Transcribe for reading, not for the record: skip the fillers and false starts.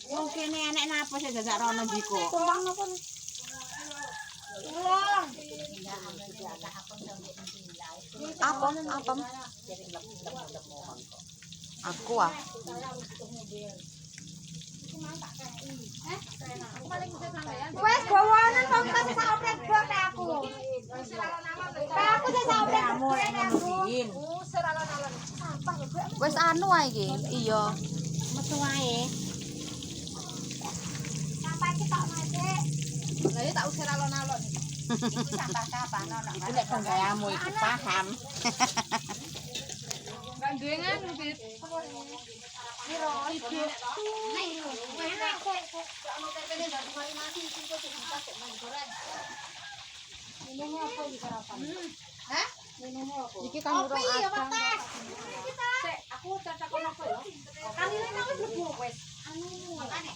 Wong kene enek napa sih jajak rono jiko. Tumpang napa? Apem, apem. Aku ah. Wes gawane kok kasih sak oprek blok nek aku. Aku sing sak oprek nek aku. Usir alon-alon. Sampah ya, Bu. Wes anu ae iki. Iya. Metu wae. Sampah iki tok Dik. Lah ya tak usir alon-alon. Iki sampah-sampah ono. Iku nek penggayamu iku paham. Enggak duwe nganu, Dit. Piro iki? Enak kok. Ono tempene dari mari mati iki kok bisa kok goreng. Minumnya apa iki sarapan? Hah? Minumnya apa? Iki kan urung Kopi ya, ada. Teh. Sik, aku cacak kono apa ya? Kanine nang wis mlebu wis. Anu, makane